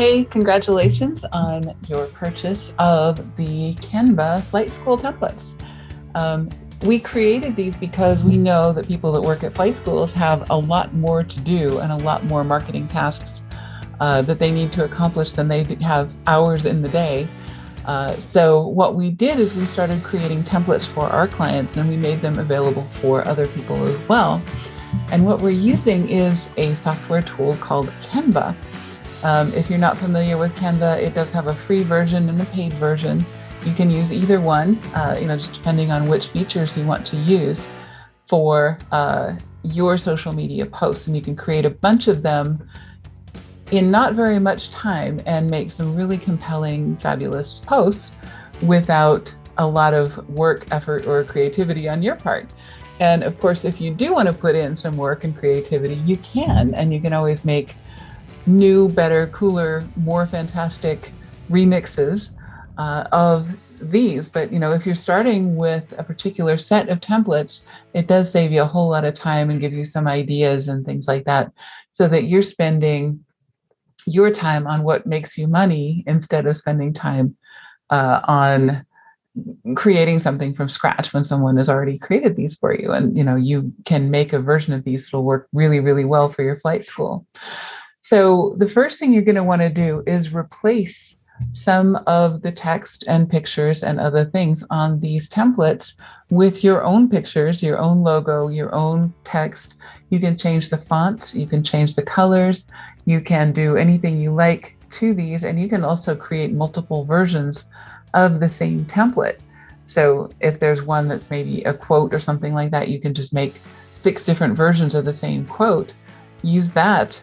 Hey, congratulations on your purchase of the Canva Flight School templates. Um, we created these because we know that people that work at flight schools have a lot more to do and a lot more marketing tasks that they need to accomplish than they have hours in the day. So what we did is we started creating templates for our clients and we made them available for other people as well. And what we're using is a software tool called Canva. If you're not familiar with Canva, it does have a free version and a paid version. You can use either one, just depending on which features you want to use for your social media posts. And you can create a bunch of them in not very much time and make some really compelling, fabulous posts without a lot of work, effort, or creativity on your part. And of course, if you do want to put in some work and creativity, you can, and you can always make new, better, cooler, more fantastic remixes of these. But if you're starting with a particular set of templates, it does save you a whole lot of time and gives you some ideas and things like that, so that you're spending your time on what makes you money instead of spending time on creating something from scratch when someone has already created these for you. And you can make a version of these that'll work really, really well for your flight school. So the first thing you're going to want to do is replace some of the text and pictures and other things on these templates with your own pictures, your own logo, your own text. You can change the fonts, you can change the colors, you can do anything you like to these, and you can also create multiple versions of the same template. So if there's one that's maybe a quote or something like that, you can just make 6 different versions of the same quote. Use that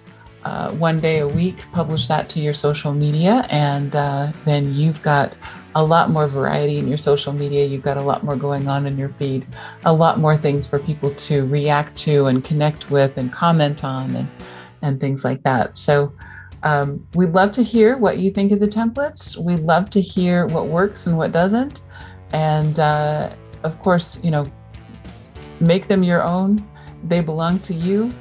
one day a week, publish that to your social media, and then you've got a lot more variety in your social media. You've got a lot more going on in your feed, a lot more things for people to react to and connect with and comment on and things like that. So we'd love to hear what you think of the templates. We'd love to hear what works and what doesn't. And of course, make them your own. They belong to you.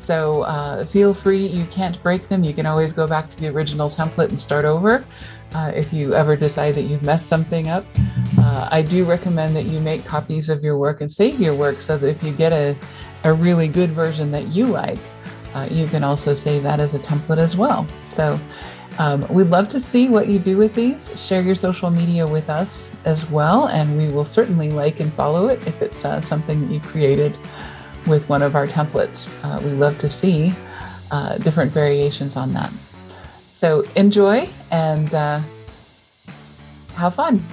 So feel free. You can't break them. You can always go back to the original template and start over if you ever decide that you've messed something up. I do recommend that you make copies of your work and save your work, so that if you get a really good version that you like, you can also save that as a template as well. So we'd love to see what you do with these. Share your social media with us as well, and we will certainly like and follow it if it's something that you created with one of our templates. We love to see different variations on that. So enjoy and have fun.